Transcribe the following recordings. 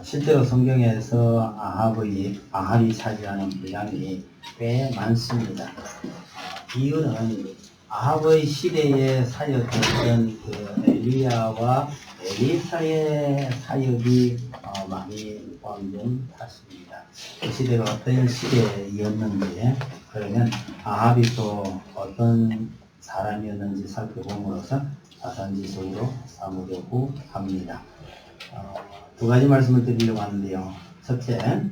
실제로 성경에서 아합이 차지하는 분량이 꽤 많습니다. 이유는 아합의 시대에 사역했던 그 엘리야와 엘리사의 사역이 많이 포함된 탓입니다. 그 시대가 어떤 시대였는지, 그러면 아합이 또 어떤 사람이었는지 살펴봄으로써 자산지석으로 삼으려고 합니다. 두 가지 말씀을 드리려고 하는데요. 첫째,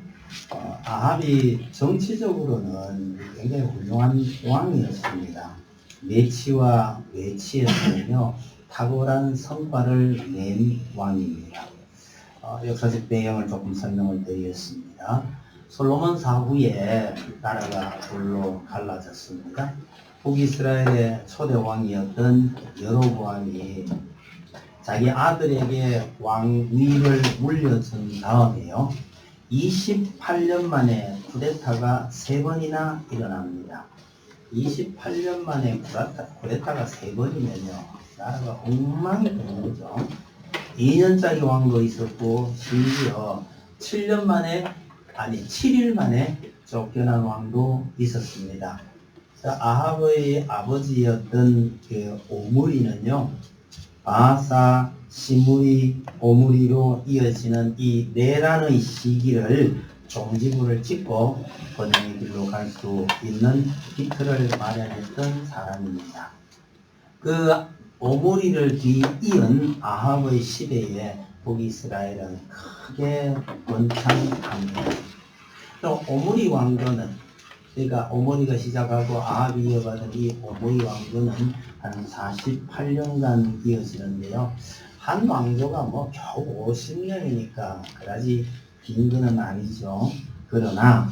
아합이 정치적으로는 굉장히 훌륭한 왕이었습니다. 내치와 외치에서는요, 탁월한 성과를 낸 왕입니다. 역사적 배경을 조금 설명을 드리겠습니다. 솔로몬 사후에 나라가 둘로 갈라졌습니다. 북이스라엘의 초대 왕이었던 여로보암이 자기 아들에게 왕위를 물려준 다음에요, 28년 만에 쿠데타가 3번이나 일어납니다. 28년 만에 쿠데타가 3번이면요, 나라가 엉망이 되는 거죠. 2년짜리 왕도 있었고, 심지어 7년 만에, 7일 만에 쫓겨난 왕도 있었습니다. 아합의 아버지였던 그 오므리는요, 바사, 시므리, 오므리로 이어지는 이 내란의 시기를 종지부를 찍고 번영의 길로 갈 수 있는 기틀을 마련했던 사람입니다. 그 오므리를 뒤이은 아합의 시대에 북이스라엘은 크게 번창합니다. 또 오므리 왕조는, 그러니까 오므리가 시작하고 아합이 이어받은 이 오므리 왕조는 한 48년간 이어지는데요. 한 왕조가 뭐 겨우 50년이니까 그다지 긴 거는 아니죠. 그러나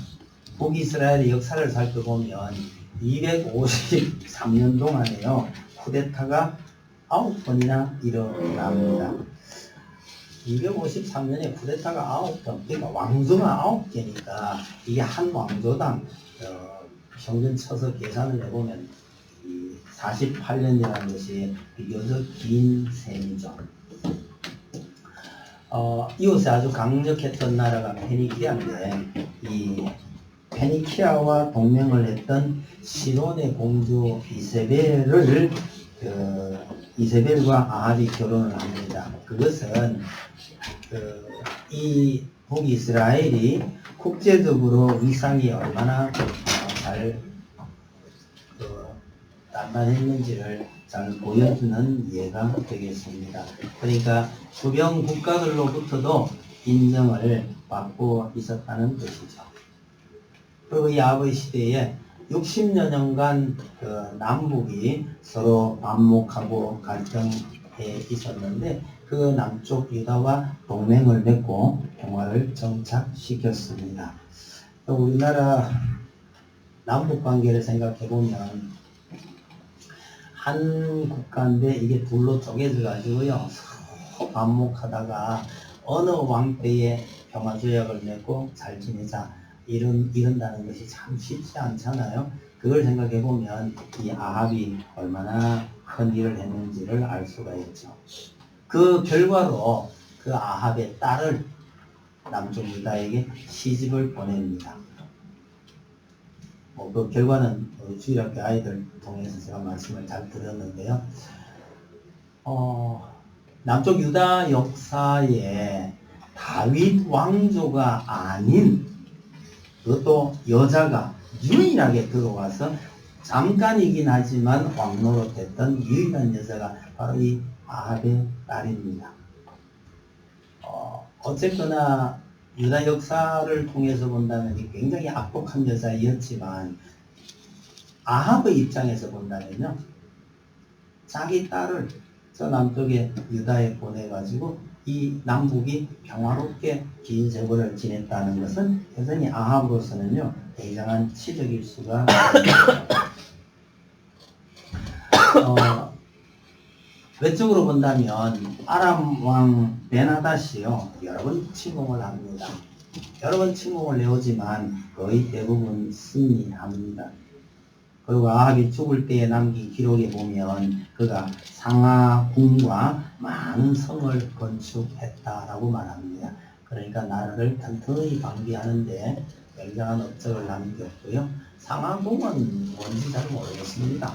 북이스라엘의 역사를 살펴보면 253년 동안에요, 쿠데타가 9번이나 일어납니다. 253년에 쿠데타가 9번, 그러니까 왕조가 9개니까 이게 한 왕조당 평균 쳐서 계산을 해보면 48년이라는 것이 비교적 긴 셈이죠. 이곳에 아주 강력했던 나라가 페니키아인데, 이 페니키아와 동맹을 했던 시돈의 공주 이세벨과 아합이 결혼을 합니다. 그것은 이 북이스라엘이 국제적으로 위상이 얼마나 잘 단단했는지를 잘 보여주는 예가 되겠습니다. 그러니까 주변 국가들로부터도 인정을 받고 있었다는 것이죠. 그리고 이 아합의 시대에 60여 년간 그 남북이 서로 반목하고 갈등해 있었는데, 그 남쪽 유다와 동맹을 맺고 평화를 정착시켰습니다. 우리나라 남북 관계를 생각해 보면 한 국가인데 이게 둘로 쪼개져 가지고요, 서로 반목하다가 어느 왕 때에 평화 조약을 맺고 잘 지내자 이런다는 것이 참 쉽지 않잖아요. 그걸 생각해 보면 이 아합이 얼마나 큰 일을 했는지를 알 수가 있죠. 그 결과로 그 아합의 딸을 남쪽 유다에게 시집을 보냅니다. 그 결과는 주일학교 아이들 통해서 제가 말씀을 잘 들었는데요. 남쪽 유다 역사에 다윗 왕조가 아닌, 그것도 여자가 유일하게 들어와서 잠깐이긴 하지만 왕노릇했던 유일한 여자가 바로 이 아합의 딸입니다. 어쨌거나 유다 역사를 통해서 본다면 굉장히 악독한 여자였지만, 아합의 입장에서 본다면요, 자기 딸을 저 남쪽에 유다에 보내가지고 이 남북이 평화롭게 긴 세월을 지냈다는 것은 여전히 아합으로서는요, 굉장한 치적일 수가 있습니다. 외적으로 본다면 아람 왕 베나닷이요, 여러 번 침공을 합니다. 여러 번 침공을 해오지만 거의 대부분 승리합니다. 그리고 아합이 죽을 때에 남긴 기록에 보면 그가 상하 궁과 많은 성을 건축했다라고 말합니다. 그러니까 나라를 튼튼히 방비하는데 굉장한 업적을 남겼고요. 상하궁은 뭔지 잘 모르겠습니다.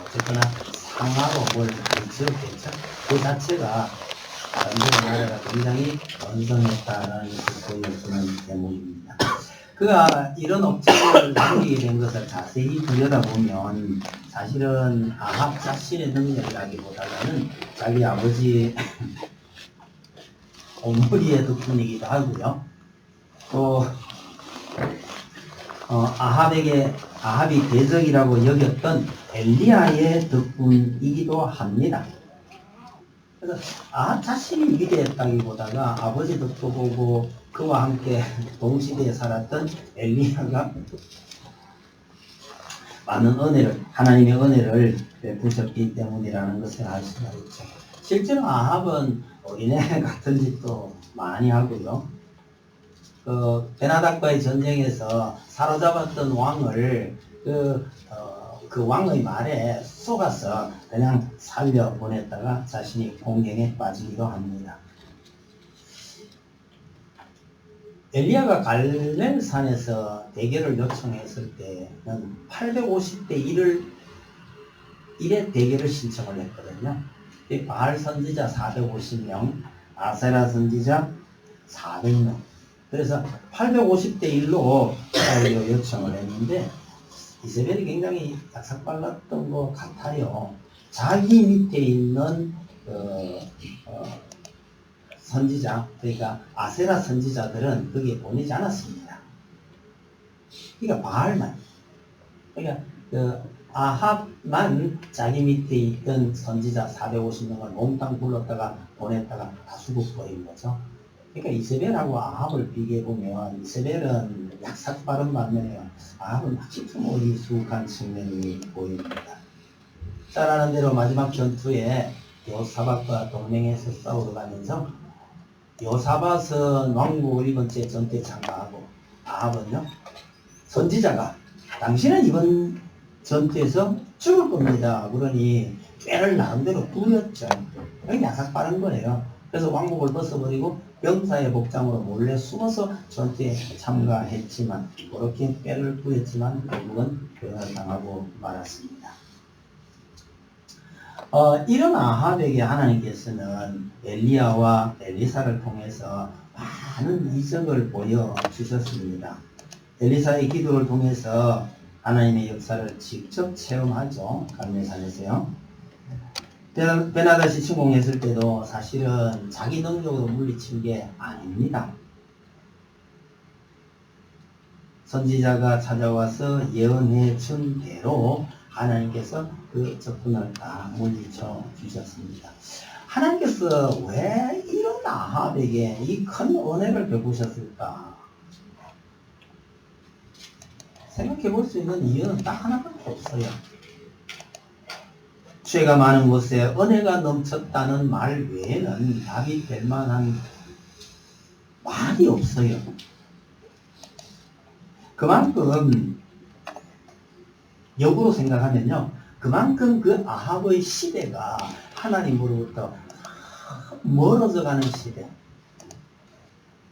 어쨌거나 상하로 뭘 지었겠죠. 그 자체가 다른 나라가 굉장히 번성했다는 것을 보여주는 대목입니다. 그가 이런 업적을 남기게 된 것을 자세히 들여다보면 사실은 아합 자신의 능력이라기보다는 자기 아버지 어머니의 덕분이기도 하고요. 또 아합이 대적이라고 여겼던 엘리야의 덕분이기도 합니다. 그래서 아합 자신이 위대했다기보다가 아버지 덕도 보고 그와 함께 동시대에 살았던 엘리야가 많은 은혜를, 하나님의 은혜를 베푸셨기 때문이라는 것을 알 수가 있죠. 실제로 아합은 어린애 같은 짓도 많이 하고요. 베나닥과의 전쟁에서 사로잡았던 왕을 그 왕의 말에 속아서 그냥 살려 보냈다가 자신이 공경에 빠지기도 합니다. 엘리야가 갈멜산에서 대결을 요청했을 때는 850대 1의 대결을 신청을 했거든요. 바알 선지자 450명, 아세라 선지자 400명. 그래서 850대 1로 요청을 했는데 이세벨이 굉장히 약삭빨랐던 것 같아요. 자기 밑에 있는 선지자, 그러니까 아세라 선지자들은 거기에 보내지 않았습니다. 그러니까 바알만, 그러니까 아합만 자기 밑에 있던 선지자 450명을 몽땅 불렀다가 보냈다가 다 죽어버린 거죠. 그러니까 이세벨하고 아합을 비교해보면 이세벨은 약삭빠른 반면에 아합은 확실히 좀 어리숙한 측면이 보입니다. 잘 아는 대로 마지막 전투에 여호사밧과 동맹해서 싸우러 가면서 여호사밧은 왕국을 이번 주에 전투에 참가하고 아합은요, 선지자가 당신은 이번 전투에서 죽을 겁니다. 그러니 꾀를 나름대로 부렸죠. 여기 약삭빠른 거예요. 그래서 왕국을 벗어버리고 병사의 복장으로 몰래 숨어서 전투에 참가했지만 그렇게 꾀를 부렸지만 결국은 교훈을 당하고 말았습니다. 이런 아합에게 하나님께서는 엘리야와 엘리사를 통해서 많은 이적을 보여주셨습니다. 엘리사의 기도를 통해서 하나님의 역사를 직접 체험하죠. 갈멜산에서요. 베나다시 침공했을 때도 사실은 자기 능력으로 물리친 게 아닙니다. 선지자가 찾아와서 예언해 준 대로 하나님께서 그 적군을 다 물리쳐 주셨습니다. 하나님께서 왜 이런 아합에게 이 큰 은혜를 베푸셨을까? 생각해 볼 수 있는 이유는 딱 하나밖에 없어요. 죄가 많은 곳에 은혜가 넘쳤다는 말 외에는 답이 될 만한 말이 없어요. 그만큼 역으로 생각하면요, 그만큼 그 아합의 시대가 하나님으로부터 멀어져 가는 시대.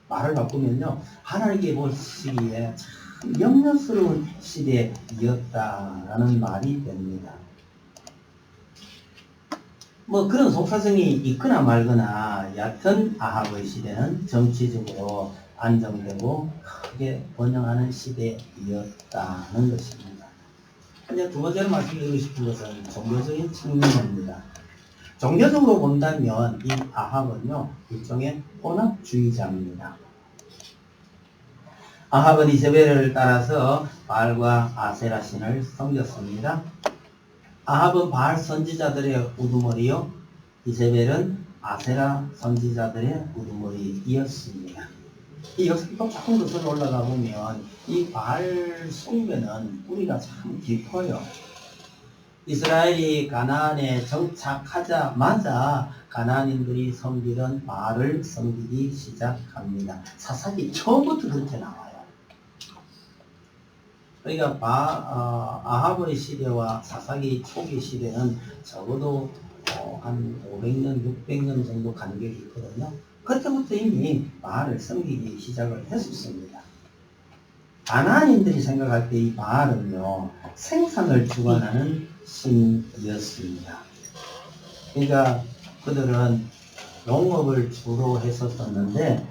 말을 바꾸면요, 하나님께 보시기에 참 염려스러운 시대였다라는 말이 됩니다. 그런 속사정이 있거나 말거나 얕은 아합의 시대는 정치적으로 안정되고 크게 번영하는 시대였다는 것입니다. 이제 두 번째로 말씀드리고 싶은 것은 종교적인 측면입니다. 종교적으로 본다면 이 아합은요, 일종의 혼합주의자입니다. 아합은 이세벨을 따라서 바알과 아세라 신을 섬겼습니다. 아합은 바알 선지자들의 우두머리요, 이세벨은 아세라 선지자들의 우두머리이었습니다. 이 역사가 조금 더 올라가 보면 이 바알 숭배는 뿌리가 참 깊어요. 이스라엘이 가나안에 정착하자마자 가나안인들이 섬기던 바알을 섬기기 시작합니다. 사사기 처음부터 그렇게 나와요. 그러니까 아합의 시대와 사사기 초기 시대는 적어도 한 500년, 600년 정도 간격이 있거든요. 그때부터 이미 바알을 섬기기 시작을 했었습니다. 가나안인들이 생각할 때 이 바알은요, 생산을 주관하는 신이었습니다. 그러니까 그들은 농업을 주로 했었었는데,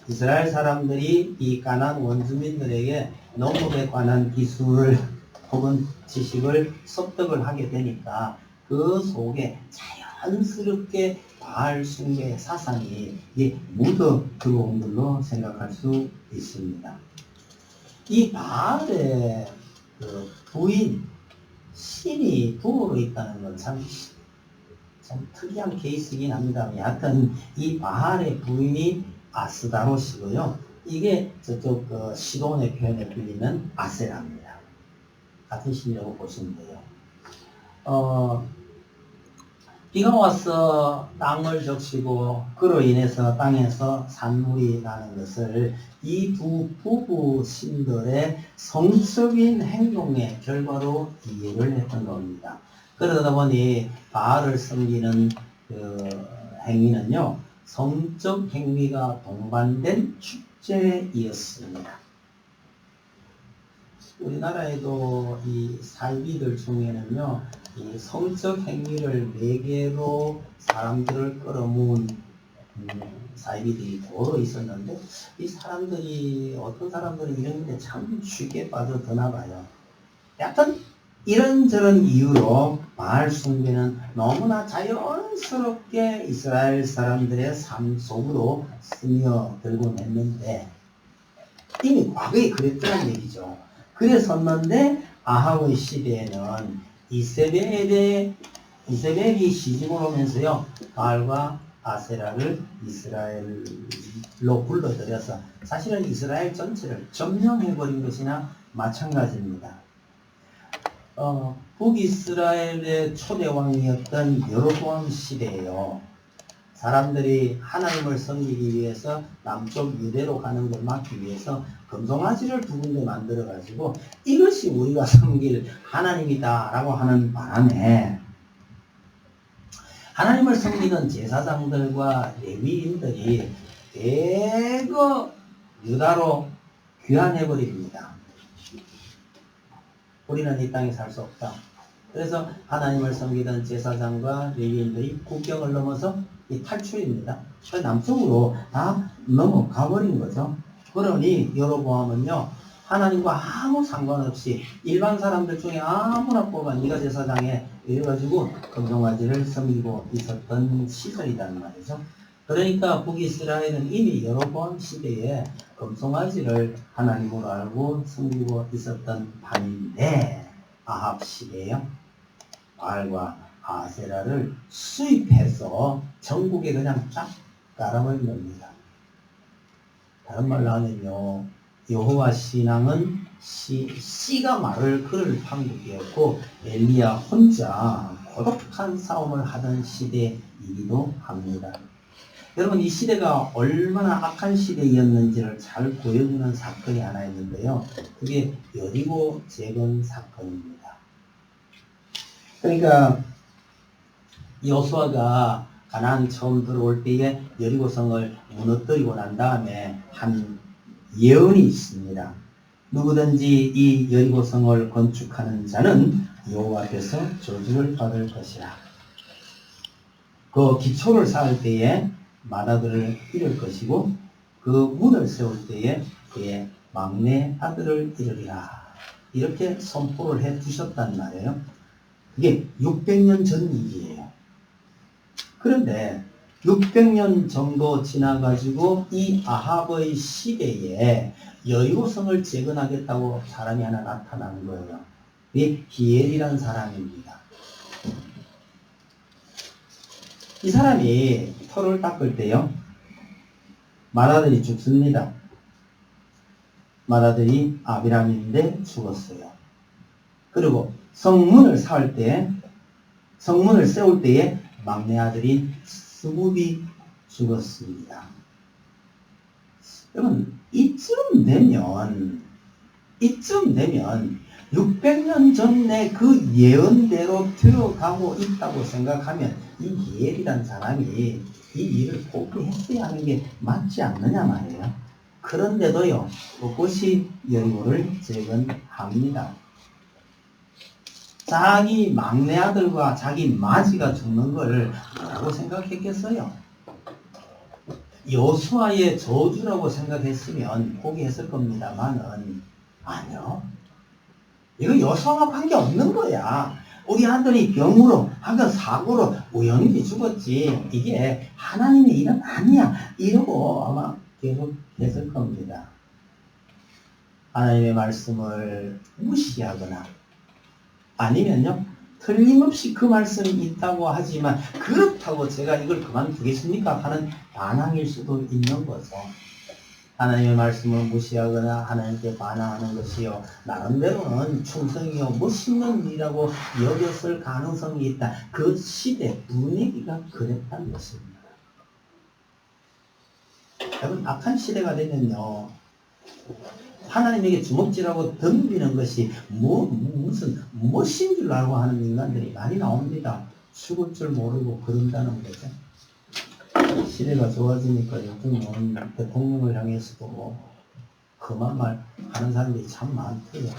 이스라엘 사람들이 이 가나안 원주민들에게 농업에 관한 기술을 혹은 지식을 습득을 하게 되니까 그 속에 자연스럽게 바알 숭배 사상이 묻어 들어온 걸로 생각할 수 있습니다. 이 바알의 그 부인 신이 부호로 있다는 건 참 특이한 케이스이긴 합니다. 여하튼 이 바알의 부인이 아스다롯이고요. 이게 저쪽 그 시돈의 표현에 빌리는 아세라입니다. 같은 신이라고 보시면 돼요. 비가 와서 땅을 적시고 그로 인해서 땅에서 산물이 나는 것을 이 두 부부 신들의 성적인 행동의 결과로 이해를 했던 겁니다. 그러다 보니 바알을 섬기는 그 행위는요, 성적 행위가 동반된 축제이었습니다. 우리나라에도 이 사이비들 중에는요, 이 성적 행위를 매개로 사람들을 끌어모은 사이비들이 도로 있었는데, 이 사람들이, 어떤 사람들은 이런 데 참 쉽게 빠져드나 봐요. 약간 이런저런 이유로 바알 숭배는 너무나 자연스럽게 이스라엘 사람들의 삶 속으로 스며들곤 했는데, 이미 과거에 그랬더란 얘기죠. 그랬었는데 아합의 시대에는 이세벨이 시집을 오면서요, 바알과 아세라를 이스라엘로 불러들여서 사실은 이스라엘 전체를 점령해버린 것이나 마찬가지입니다. 북이스라엘의 초대왕이었던 여로보암 시대에요, 사람들이 하나님을 섬기기 위해서 남쪽 유대로 가는 걸 막기 위해서 금송아지를 두 군데 만들어 가지고 이것이 우리가 섬길 하나님이다 라고 하는 바람에 하나님을 섬기던 제사장들과 레위인들이 대거 유다로 귀환해버립니다. 우리는 이 땅에 살 수 없다. 그래서 하나님을 섬기던 제사장과 레위인들이 국경을 넘어서 이 탈출입니다. 남쪽으로 다 넘어가 버린 거죠. 그러니 여로보암은요, 하나님과 아무 상관없이 일반 사람들 중에 아무나 뽑아 네가 제사장에 이래가지고 금송아지를 섬기고 있었던 시절이란 말이죠. 그러니까 북이스라엘은 이미 여로보암 시대에 금송아지를 하나님으로 알고 섬기고 있었던 판인데, 아합 시대에요, 바알과 아세라를 수입해서 전국에 그냥 쫙 깔아버린 겁니다. 다른 말로 하면요, 여호와 신앙은 씨가 마를 그를 판국이었고 엘리야 혼자 고독한 싸움을 하던 시대이기도 합니다. 여러분, 이 시대가 얼마나 악한 시대였는지를 잘 보여주는 사건이 하나 있는데요, 그게 여리고 재건 사건입니다. 그러니까 여호수아가 가나안 처음 들어올 때에 여리고성을 무너뜨리고 난 다음에 한 예언이 있습니다. 누구든지 이 여리고성을 건축하는 자는 여호와 앞에서 저주를 받을 것이라. 그 기초를 쌓을 때에 맏아들을 잃을 것이고 그 문을 세울 때에 그의 막내 아들을 잃으리라. 이렇게 선포를 해 주셨단 말이에요. 이게 600년 전 일이에요. 그런데 600년 정도 지나가지고 이 아합의 시대에 여리고성을 재건하겠다고 사람이 하나 나타난 거예요. 이 히엘이라는 사람입니다. 이 사람이 터를 닦을 때요, 맏아들이 죽습니다. 맏아들이 아비람인데 죽었어요. 그리고 성문을 세울 때에 막내 아들인 스굽이 죽었습니다. 여러분, 이쯤 되면 600년 전에 그 예언대로 되어가고 있다고 생각하면 이 히엘이라는 사람이 이 일을 포기했어야 하는 게 맞지 않느냐 말이에요. 그런데도요, 그것이 여리고를 재건합니다. 자기 막내 아들과 자기 마지가 죽는 걸 뭐라고 생각했겠어요? 여호수아의 저주라고 생각했으면 포기했을 겁니다만은 아니요. 이거 여호수아와 관계 없는 거야. 우리 아들이 병으로 혹은 사고로 우연히 죽었지 이게 하나님의 일은 아니야. 이러고 아마 계속 했을 겁니다. 하나님의 말씀을 무시하거나 아니면요 틀림없이 그 말씀이 있다고 하지만 그렇다고 제가 이걸 그만두겠습니까? 하는 반항일 수도 있는 거죠. 하나님의 말씀을 무시하거나 하나님께 반항하는 것이요 나름대로는 충성이요 멋있는 일이라고 여겼을 가능성이 있다. 그 시대 분위기가 그랬다는 것입니다. 여러분 악한 시대가 되면요 하나님에게 주먹질하고 덤비는 것이 무슨 멋인 줄 알고 하는 인간들이 많이 나옵니다. 죽을 줄 모르고 그런다는 거죠. 시대가 좋아지니까 요즘은 대통령을 향해서도 그만 말 하는 사람들이 참 많대요.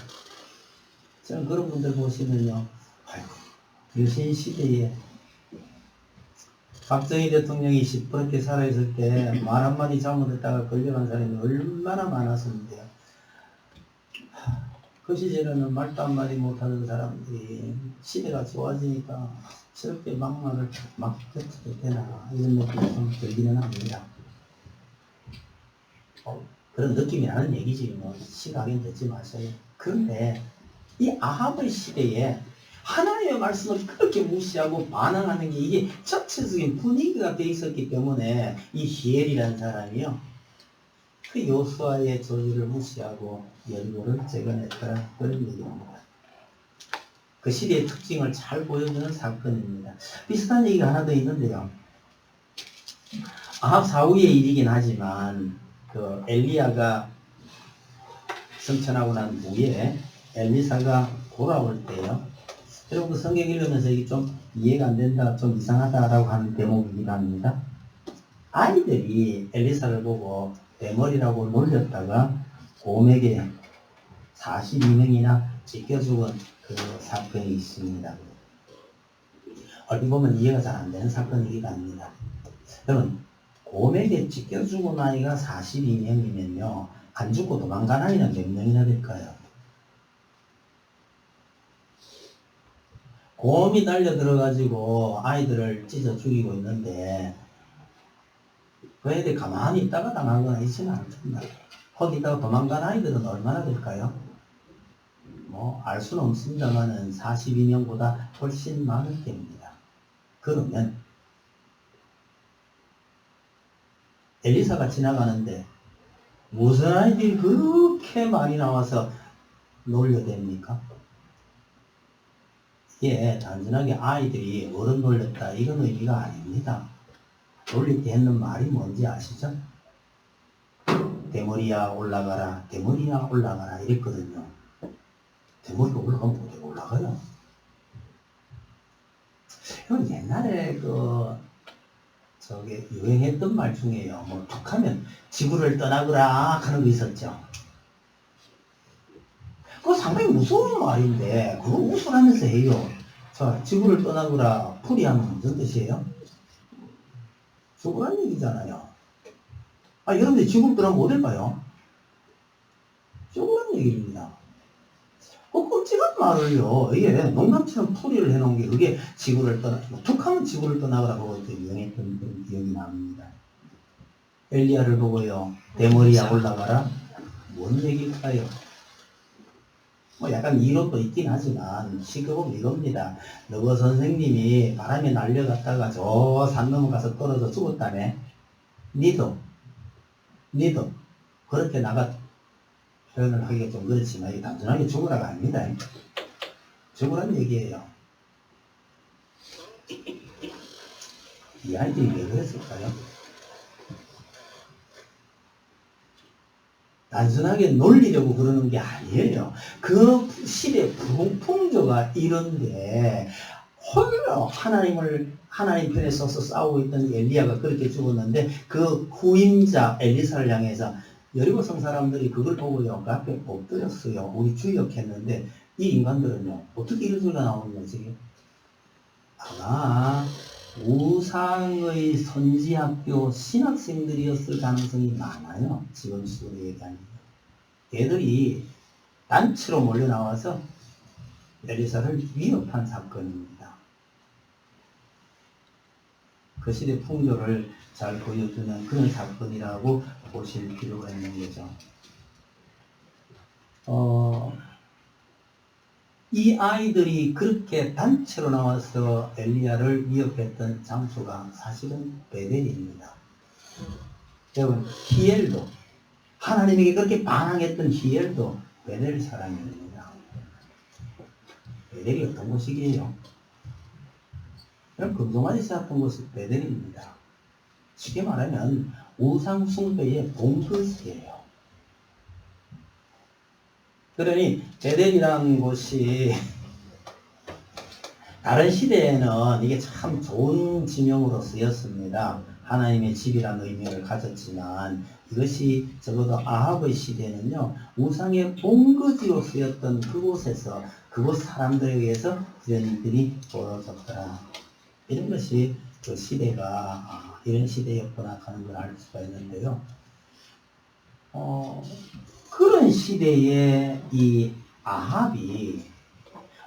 저는 그런 분들 보시면요, 아이고, 유신 시대에 박정희 대통령이 시퍼렇게 살아있을 때 말 한마디 잘못했다가 걸려간 사람이 얼마나 많았었는데요. 그 시절에는 말도 한마디 못하는 사람들이 시대가 좋아지니까 저렇게 막말을 막 해도 되나 이런 느낌이 좀 들기는 합니다. 그런 느낌이 나는 얘기지 뭐 시각엔 듣지 마세요. 그런데 이 아합의 시대에 하나님의 말씀을 그렇게 무시하고 반항하는 게 이게 전체적인 분위기가 돼 있었기 때문에 이 히엘이라는 사람이요 그 여호수아의 저주를 무시하고 여리고를 재건했다는 그런 얘기입니다. 그 시대의 특징을 잘 보여주는 사건입니다. 비슷한 얘기가 하나 더 있는데요. 아합 사후의 일이긴 하지만 그 엘리야가 승천하고 난 후에 엘리사가 돌아올 때요. 여러분 그 성경 읽으면서 이게 좀 이해가 안 된다, 좀 이상하다라고 하는 대목이긴 합니다. 아이들이 엘리사를 보고 대머리라고 놀렸다가 곰에게 42명이나 찢겨 죽은 그 사건이 있습니다. 어디 보면 이해가 잘 안 되는 사건이기도 합니다. 여러분, 곰에게 찢겨 죽은 아이가 42명이면요, 안 죽고 도망간 아이는 몇 명이나 될까요? 곰이 달려들어가지고 아이들을 찢어 죽이고 있는데, 그 애들이 가만히 있다가 당한 건 있지는 않습니다. 거기다가 도망간 아이들은 얼마나 될까요? 뭐, 알 수는 없습니다만은 42명보다 훨씬 많을 겁니다. 그러면, 엘리사가 지나가는데, 무슨 아이들이 그렇게 많이 나와서 놀려댑니까? 이게 단순하게 아이들이 어른 놀렸다, 이런 의미가 아닙니다. 놀릴 때 했는 말이 뭔지 아시죠? 대머리야 올라가라, 대머리야 올라가라, 이랬거든요. 대머리가 올라가면 어떻게 올라가요? 그럼 옛날에 유행했던 말 중에요. 뭐, 툭 하면 지구를 떠나거라 하는 거 있었죠. 그거 상당히 무서운 말인데, 그거 웃으라면서 해요. 자, 지구를 떠나거라, 풀이하면 무슨 뜻이에요? 죽으란 얘기잖아요. 아, 여러분들 지구를 떠나면 어딜 가요? 죽으란 얘기입니다. 그 끔찍한 말을요, 이게 농담처럼 풀이를 해놓은 게, 그게 지구를 툭 하면 지구를 떠나거라고 유행했던 그런 기억이 납니다. 엘리야를 보고요, 대머리야 올라가라? 뭔 얘기일까요? 뭐 약간 이론도 있긴 하지만 시급은 이겁니다. 너거 선생님이 바람에 날려갔다가 저 산 넘어가서 떨어져 죽었다네. 니도 그렇게 나가 표현을 하기가 좀 그렇지만 이게 단순하게 죽으라가 아닙니다. 죽으란 얘기예요. 이 아이들이 왜 그랬을까요? 단순하게 놀리려고 그러는 게 아니에요. 그 시대 풍조가 이런데 홀로 하나님 편에 서서 싸우고 있던 엘리야가 그렇게 죽었는데 그 후임자 엘리사를 향해서 여리고성 사람들이 그걸 보고요, 그 앞에 엎드렸어요. 우리 주역했는데 이 인간들은요 어떻게 이런 소리가 나오는 거지? 아마 우상의 선지학교 신학생들이었을 가능성이 많아요. 지금 시대에 얘기하는 애들이 단체로 몰려 나와서 엘리사를 위협한 사건입니다. 그 시대 풍조를 잘 보여주는 그런 사건이라고 보실 필요가 있는 거죠. 이 아이들이 그렇게 단체로 나와서 엘리야를 위협했던 장소가 사실은 베델입니다. 여러분, 히엘도 하나님에게 그렇게 반항했던 히엘도 베델 사람입니다. 베델이 어떤 곳이게요? 금송아지 세웠던 곳은 베델입니다. 쉽게 말하면 우상 숭배의 본거지예요. 그러니 베델이라는 곳이 다른 시대에는 이게 참 좋은 지명으로 쓰였습니다. 하나님의 집이라는 의미를 가졌지만 이것이 적어도 아합의 시대는요, 우상의 본거지로 쓰였던 그곳에서 그곳 사람들에 의해서 이런 일들이 벌어졌더라. 이런 것이 그 시대가 이런 시대였구나 하는 걸 알 수가 있는데요. 그런 시대에 이 아합이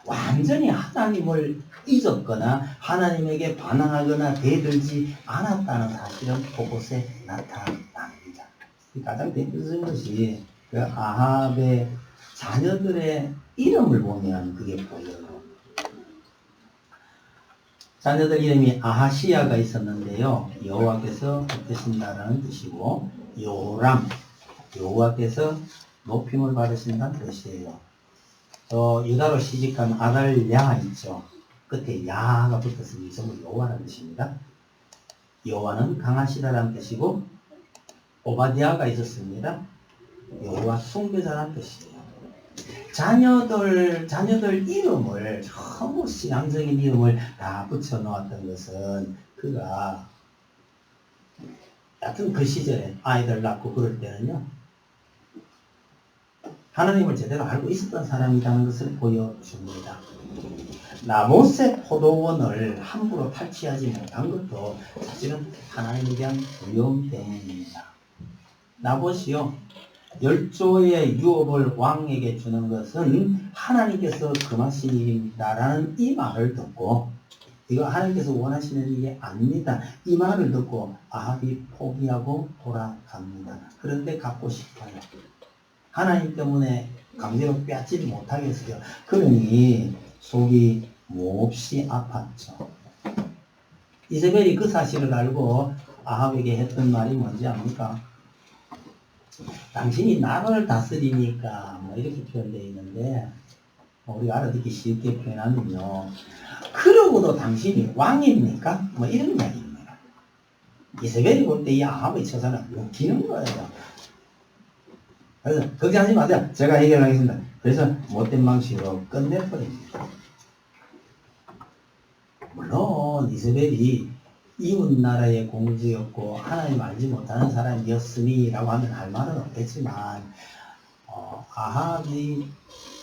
완전히 하나님을 잊었거나 하나님에게 반항하거나 대들지 않았다는 사실은 그곳에 나타납니다. 가장 대표적인 것이 그 아합의 자녀들의 이름을 보면 그게 보여요. 자녀들 이름이 아하시야가 있었는데요. 여호와께서 붙드신다라는 뜻이고, 요람, 여호와께서 높임을 받으신다는 뜻이에요. 유다로 시집간 아달랴 있죠. 끝에 야가 붙었으니 전부 여호와라는 뜻입니다. 여호와는 강하시다라는 뜻이고, 오바디아가 있었습니다. 여호와 숭배자라는 뜻이에요. 자녀들 이름을 전부 신앙적인 이름을 다 붙여 놓았던 것은 그가 하여튼 그 시절에 아이들 낳고 그럴 때는요, 하나님을 제대로 알고 있었던 사람이라는 것을 보여줍니다. 나봇의 포도원을 함부로 탈취하지 못한 것도 사실은 하나님에 대한 두려움 때문입니다. 나봇이요, 10조의 유업을 왕에게 주는 것은 하나님께서 금하신 일입니다라는 이 말을 듣고, 이거 하나님께서 원하시는 일이 아닙니다, 이 말을 듣고 아합이 포기하고 돌아갑니다. 그런데 갖고 싶어요. 하나님 때문에 강제로 빼앗지 못하겠어요. 그러니 속이 몹시 아팠죠. 이세벨이 그 사실을 알고 아합에게 했던 말이 뭔지 압니까? 당신이 나라를 다스리니까 뭐 이렇게 표현되어 있는데, 우리가 알아듣기 쉽게 표현하면요, 그러고도 당신이 왕입니까? 뭐 이런 이야기입니다. 이세벨이 볼 때 이 아합의 처사는 웃기는 거예요. 그래서 걱정하지 마세요, 제가 해결하겠습니다. 그래서 못된 방식으로 끝내버립니다. 물론 이세벨이 이웃 나라의 공주였고 하나님 알지 못하는 사람이었으니 라고 하면 할 말은 없겠지만, 아합이,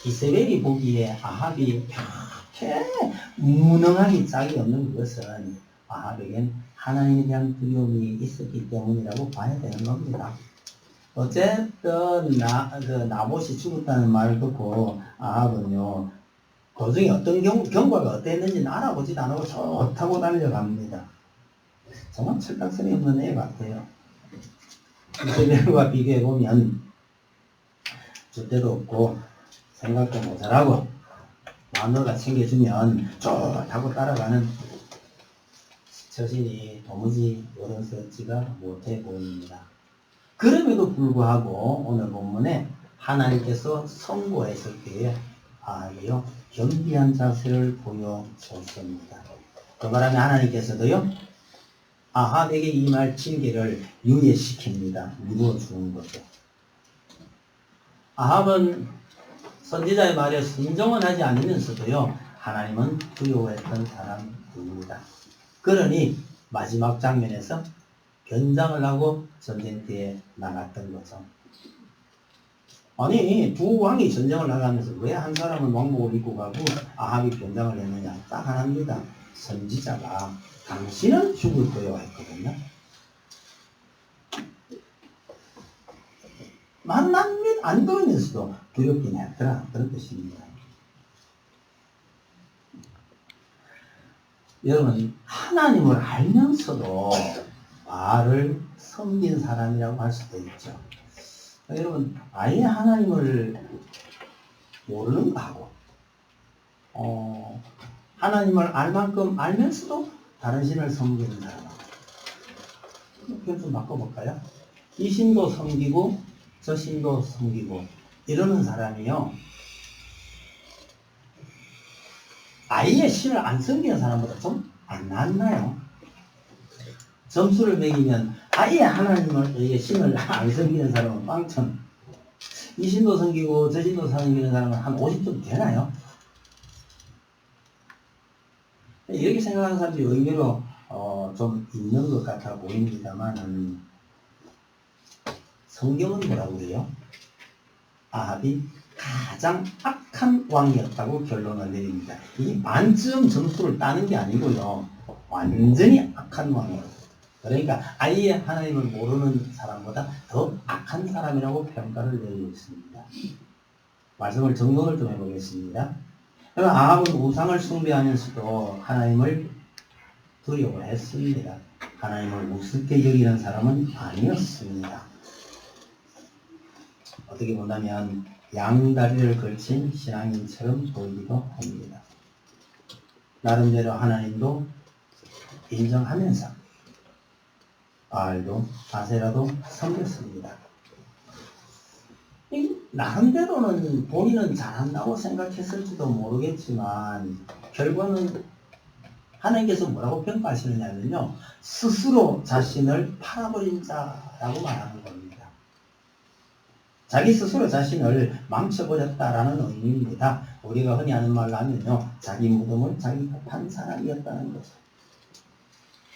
이세벨이 보기에 아합이 그렇게 무능하기 짝이 없는 것은 아합에겐 하나님에 대한 두려움이 있었기 때문이라고 봐야 되는 겁니다. 어쨌든 나봇이 죽었다는 말을 듣고 아합은요, 도중에 어떤 경과가 어땠는지는 알아보지도 않고 좋다고 달려갑니다. 정말 철딱선이 없는 애 같아요. 이세벨과 비교해보면 줏대도 없고 생각도 모자라고 마누라가 챙겨주면 좋다고 따라가는 처신이 도무지 어른스럽지가 못해 보입니다. 그럼에도 불구하고 오늘 본문에 하나님께서 선고했을 때에 아하요 겸비한 자세를 보여줬습니다. 그 바람에 하나님께서도요, 아합에게 임할 징계를 유예시킵니다. 미루어주는 거죠. 아합은 선지자의 말에 순종은 하지 않으면서도요, 하나님은 두려워했던 사람입니다. 그러니 마지막 장면에서 변장을 하고 전쟁터에 나갔던 거죠. 아니 두 왕이 전쟁을 나가면서 왜 한 사람은 왕복을 입고 가고 아합이 변장을 했느냐? 딱 하나입니다. 선지자가 당신은 죽을 거요 했거든요. 만난 및 안 보이면서도 두렵긴 했더라. 그런 뜻입니다. 여러분 하나님을 알면서도 바알을 섬긴 사람이라고 할 수도 있죠. 여러분 아예 하나님을 모르는 거하고 하나님을 알 만큼 알면서도 다른 신을 섬기는 사람하고 그걸 좀 바꿔볼까요? 이 신도 섬기고 저 신도 섬기고 이러는 사람이요 아예 신을 안 섬기는 사람보다 좀 안 낫나요? 점수를 매기면 아예 하나님을 신을 안 섬기는 사람은 빵점, 이 신도 섬기고 저 신도 섬기는 사람은 한 50점 되나요? 이렇게 생각하는 사람들이 의외로 좀 있는 것 같아 보입니다만 성경은 뭐라고 그래요? 아합이 가장 악한 왕이었다고 결론을 내립니다. 이 만점 점수를 따는 게 아니고요. 완전히 악한 왕이에요. 그러니까 아예 하나님을 모르는 사람보다 더 악한 사람이라고 평가를 내리고 있습니다. 말씀을 정돈을 좀 해보겠습니다. 아합은 우상을 숭배하면서도 하나님을 두려워했습니다. 하나님을 우습게 여기는 사람은 아니었습니다. 어떻게 본다면 양다리를 걸친 신앙인처럼 보이기도 합니다. 나름대로 하나님도 인정하면서 바알도 아세라도 섬겼습니다. 나름대로는 본인은 잘한다고 생각했을지도 모르겠지만 결과는 하나님께서 뭐라고 평가하시느냐면요. 스스로 자신을 팔아버린 자라고 말하는 겁니다. 자기 스스로 자신을 망쳐버렸다라는 의미입니다. 우리가 흔히 하는 말로 하면요. 자기 무덤을 자기가 판 사람이었다는 거죠.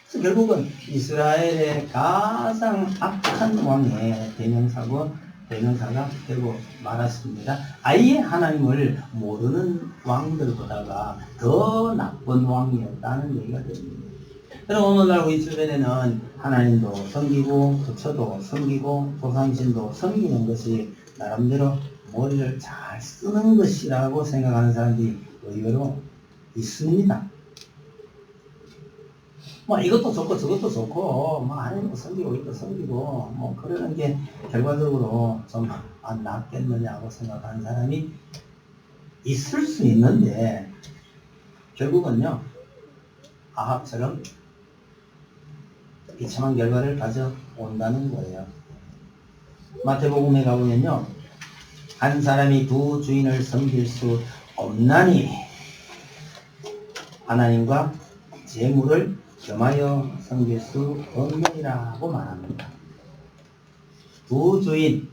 그래서 결국은 이스라엘의 가장 악한 왕의 대명사가 되고 말았습니다. 아예 하나님을 모르는 왕들보다가 더 나쁜 왕이었다는 얘기가 됩니다. 그럼 오늘날 우리 주변에는 하나님도 섬기고 부처도 섬기고 조상신도 섬기는 것이 나름대로 머리를 잘 쓰는 것이라고 생각하는 사람들이 의외로 있습니다. 뭐 이것도 좋고 저것도 좋고 뭐 하나님도 섬기고 이것도 섬기고 뭐 그러는 게 결과적으로 좀 안 낫겠느냐고 생각하는 사람이 있을 수 있는데 결국은요 아합처럼 비참한 결과를 가져온다는 거예요. 마태복음에 가보면요 한 사람이 두 주인을 섬길 수 없나니 하나님과 재물을 겸하여 섬길 수 없느니라고 말합니다. 두 주인,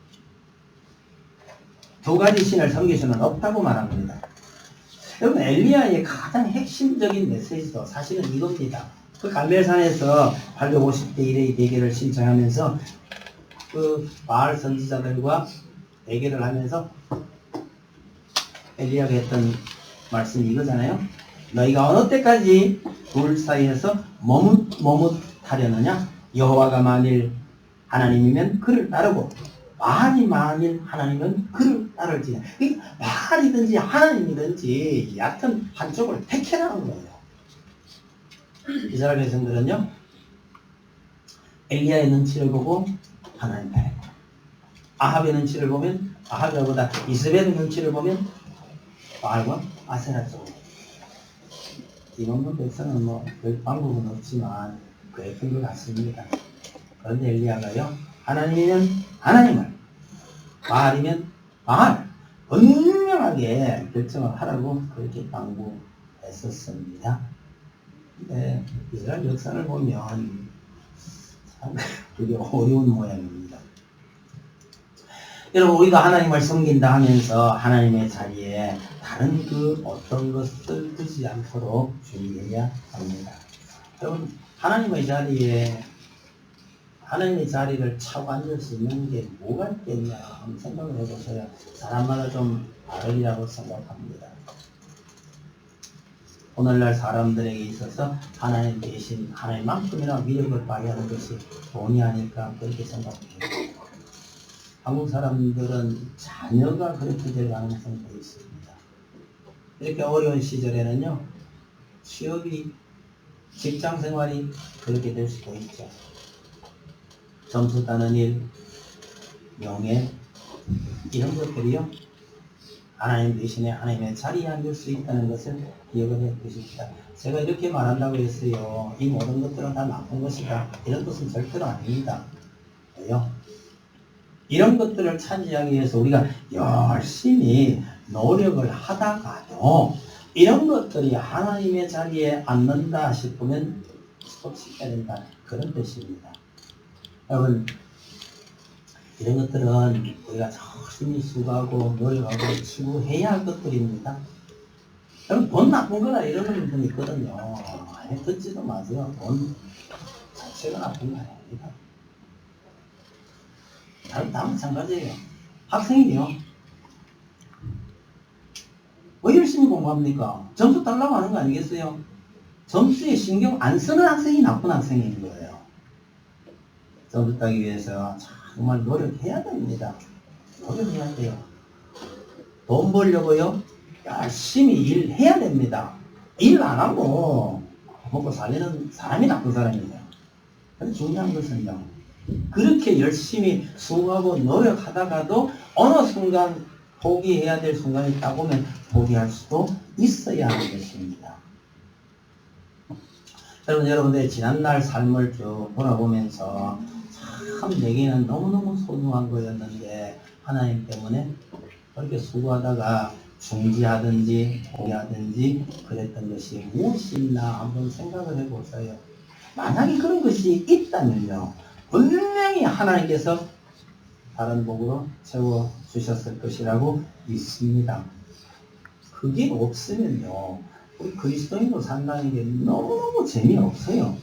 두 가지 신을 섬길 수는 없다고 말합니다. 여러분 엘리야의 가장 핵심적인 메시지도 사실은 이겁니다. 그 갈멜산에서 850대 1의 대결을 신청하면서 그 바알 선지자들과 대결을 하면서 엘리야가 했던 말씀이 이거잖아요. 너희가 어느 때까지 둘 사이에서 머뭇하려느냐? 여호와가 만일 하나님이면 그를 따르고 바알이 만일 하나님은 그를 따를지. 바알이든지 하나님이든지 얕은 한쪽을 택해라는 거예요. 이스라엘 백성들은요 엘리야의 눈치를 보고 하나님 편에, 아합의 눈치를 보면 아합보다 이스벨의 눈치를 보면 바알과 아세라 쪽으로. 이놈의 백성은 뭐 별 방법은 없지만 그랬던 것 같습니다. 그런데 엘리야가요 하나님이면 하나님을, 바알이면 바알 분명하게 결정을 하라고 그렇게 당부했었습니다. 근데 이스라엘 역사를 보면 참 그게 어려운 모양입니다. 여러분, 우리가 하나님을 섬긴다 하면서 하나님의 자리에 다른 그 어떤 것을 두지 않도록 주의해야 합니다. 여러분, 하나님의 자리를 차고 앉을 수 있는 게 뭐가 있겠냐 한번 생각을 해보세요. 사람마다 좀 다르리라고 생각합니다. 오늘날 사람들에게 있어서 하나님 대신 하나님만큼이나 위력을 발휘하는 것이 돈이 아닐까 그렇게 생각합니다. 한국 사람들은 자녀가 그렇게 될 가능성이 있습니다. 이렇게 어려운 시절에는요, 취업이, 직장 생활이 그렇게 될 수도 있죠. 점수 따는 일, 명예, 이런 것들이요, 하나님 대신에 하나님의 자리에 앉을 수 있다는 것을 기억을 해 주십시다. 제가 이렇게 말한다고 했어요. 이 모든 것들은 다 나쁜 것이다. 이런 것은 절대로 아닙니다. 왜요? 이런 것들을 차지하기 위해서 우리가 열심히 노력을 하다가도 이런 것들이 하나님의 자리에 앉는다 싶으면 스톱시켜야 된다. 그런 뜻입니다. 여러분, 이런 것들은 우리가 열심히 수고하고 노력하고 추구해야 할 것들입니다. 여러분, 돈 나쁜 거라 이러는 분이 있거든요. 아니, 듣지도 마세요. 돈 자체가 나쁜 거 아닙니다. 다 마찬가지예요. 학생이요. 왜 열심히 공부합니까? 점수 달라고 하는 거 아니겠어요? 점수에 신경 안 쓰는 학생이 나쁜 학생인 거예요. 점수 따기 위해서 정말 노력해야 됩니다. 노력해야 돼요. 돈 벌려고요? 열심히 일해야 됩니다. 일 안 하고 먹고 살리는 사람이 나쁜 사람이에요. 근데 중요한 것은요, 그렇게 열심히 수고하고 노력하다가도 어느 순간 포기해야 될 순간이 딱 오면 포기할 수도 있어야 하는 것입니다. 여러분들의 지난날 삶을 쭉 돌아보면서 참 내게는 너무너무 소중한 거였는데 하나님 때문에 그렇게 수고하다가 중지하든지 포기하든지 그랬던 것이 무엇이 있나 한번 생각을 해보세요. 만약에 그런 것이 있다면요, 분명히 하나님께서 다른 복으로 채워주셨을 것이라고 믿습니다. 그게 없으면요, 우리 그리스도인으로 산다는 게 너무너무 재미없어요.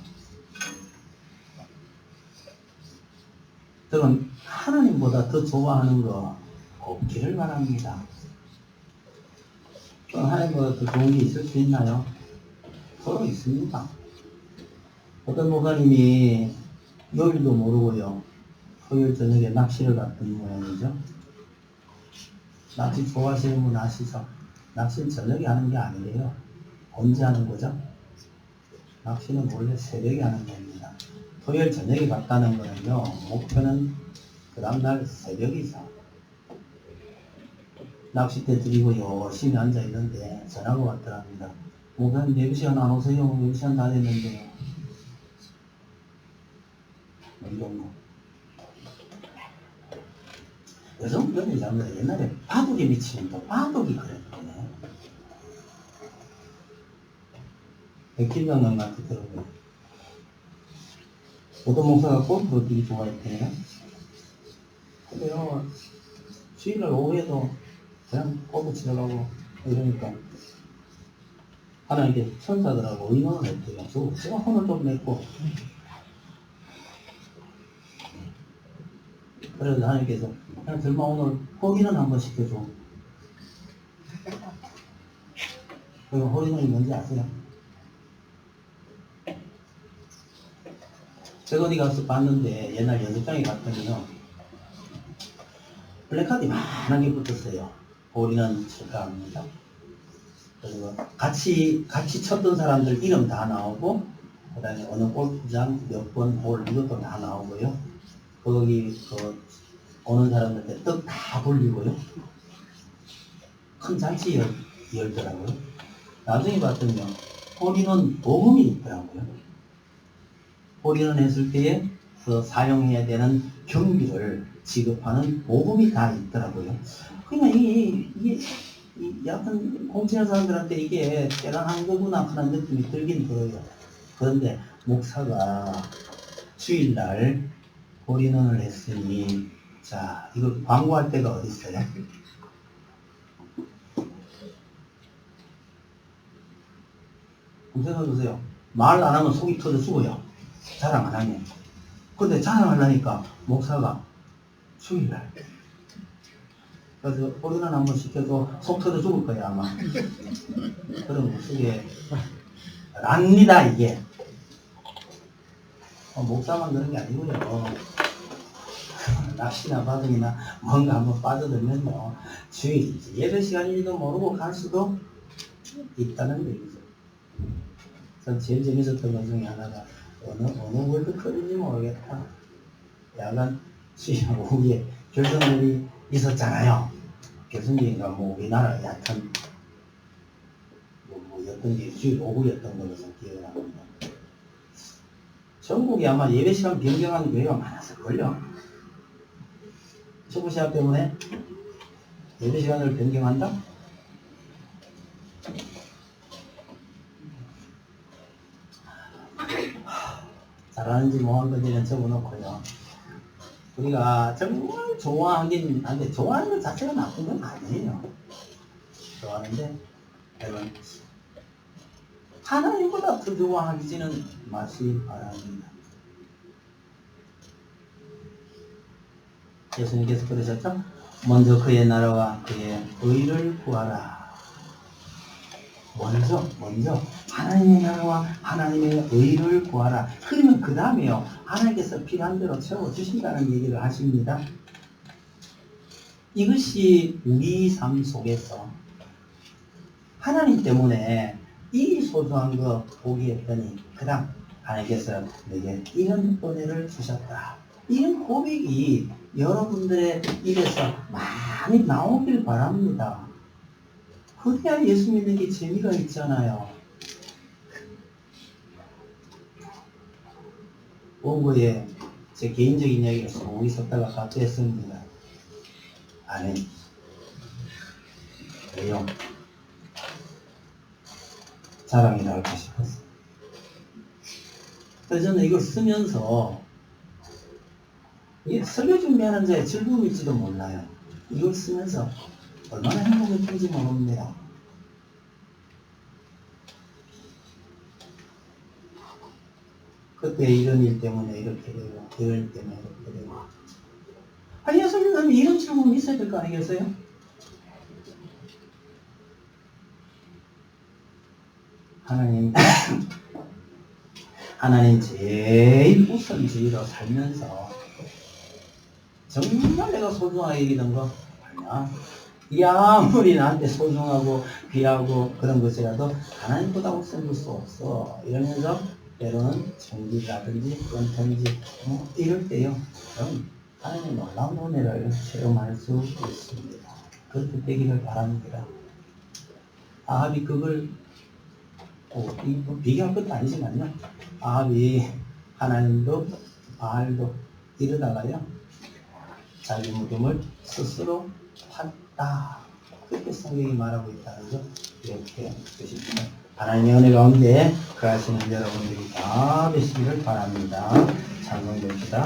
저는 하나님보다 더 좋아하는 거 없기를 바랍니다. 하나님보다 더 좋은 게 있을 수 있나요? 서로 있습니다. 어떤 목사님이 요일도 모르고요, 토요일 저녁에 낚시를 갔던 모양이죠. 낚시 좋아하시는 분 아시죠? 낚시는 저녁에 하는 게 아니에요. 언제 하는 거죠? 낚시는 원래 새벽에 하는 겁니다. 토요일 저녁에 갔다는 거는요, 목표는 그 다음날 새벽이죠. 낚싯대 들이고 열심히 앉아있는데 전화가 왔더랍니다. 목사님 4시간 안 오세요? 4시간 다 됐는데요. 이런 거. 여성분이 잘못 옛날에 바둑에 미치면 또 바둑이 그랬거든요. 백길병원 같은 들어보요. 어떤 목사가 골프를 되게 좋아했대요. 근데요, 주일날 오후에도 그냥 골프 치러 가고 이러니까 하나님께 천사들하고 의논을 했대요. 제가 혼을 좀 냈고, 그래서 하나님께서 그냥 들마 오늘 허리는 한번 시켜줘. 그리고 허리는 뭔지 아세요? 제가 어디 가서 봤는데 옛날 연습장에 갔더니요, 플래카드이 많게 붙었어요. 허리는 축하합니다. 그리고 같이 쳤던 사람들 이름 다 나오고, 그 다음에 어느 골프장 몇 번 홀 이것도 다 나오고요. 거기 오는 사람들한테 떡 다 불리고요. 큰 잔치 열더라고요. 나중에 봤더니요, 홀인원 보험이 있더라고요. 홀인원 했을 때에 사용해야 되는 경비를 지급하는 보험이 다 있더라고요. 그냥 이게 약간 공치는 사람들한테 이게 대단한 거구나 하는 느낌이 들긴 들어요. 그런데 목사가 주일날 홀인원을 했으니 자, 이거 광고할 때가 어디 있어요? 생각해보세요. 말 안 하면 속이 터져 죽어요. 자랑 안 하면. 근데 자랑하려니까 목사가 죽일날. 그래서 오리난 한번 시켜도 속 터져 죽을 거야 아마. 그런 목소리에 랍니다 이게. 목사만 그런 게 아니고요. 낚시나 바둑이나 뭔가 한번 빠져들면요. 주일인지 예배 시간인지도 모르고 갈 수도 있다는 얘기죠. 전 제일 재밌었던 것 중에 하나가 어느 월드컵인지 모르겠다. 야간 수영 오후에 결승전이 있었잖아요. 결승전인가 뭐 우리나라 얕은 뭐였던 게 주일 오후였던 걸로 기억이 납니다. 전국에 아마 예배 시간 변경하는 교회가 많았을걸요. 촛불 시합 때문에 예배 시간을 변경한다? 잘하는지 뭐한 건지는 적어놓고요. 우리가 정말 좋아하긴 한데 좋아하는 것 자체가 나쁜 건 아니에요. 좋아하는데 여러분 하나님보다 더 좋아하기지는 마시기 바랍니다. 예수님께서 그러셨죠? 먼저 그의 나라와 그의 의를 구하라. 먼저 하나님의 나라와 하나님의 의를 구하라. 그러면 그 다음에요. 하나님께서 필요한 대로 채워주신다는 얘기를 하십니다. 이것이 우리 삶 속에서 하나님 때문에 이 소중한 거 포기했더니 그 다음 하나님께서 내게 이런 은혜를 주셨다. 이런 고백이 여러분들의 입에서 많이 나오길 바랍니다. 그래야 예수 믿는 게 재미가 있잖아요. 원고에 제 개인적인 이야기를 속 있었다가 갑자기 했습니다. 아니, 내용 자랑이라 할까 싶었어요. 그래서 저는 이걸 쓰면서 이게 설교 준비하는 자의 즐거움일지도 몰라요. 이걸 쓰면서 얼마나 행복했는지 모릅니다. 그때 이런 일 때문에 이렇게 되고 이런 일 때문에 이렇게 되고 아니 예수님은 이런 질문이 있어야 될 거 아니겠어요? 하나님 제일 우선주의로 살면서 정말 내가 소중하게 여기던 거 아니야. 이 아무리 나한테 소중하고 귀하고 그런 것이라도 하나님보다 우선 줄 수 없어. 이러면서 때로는 정기라든지 연탄지 이럴 때요. 그럼 하나님의 놀라운 은혜를 체험할 수 있습니다. 그렇게 되기를 바랍니다. 아합이 그걸 비교할 것도 아니지만요. 아합이 하나님도 바알도 이러다가요. 자기 무덤을 스스로 팠다. 그렇게 성경이 말하고 있다는 거 이렇게 보십시오. 하나님의 은혜 가운데 그하시는 여러분들이 다 되시기를 바랍니다. 찬송됩시다.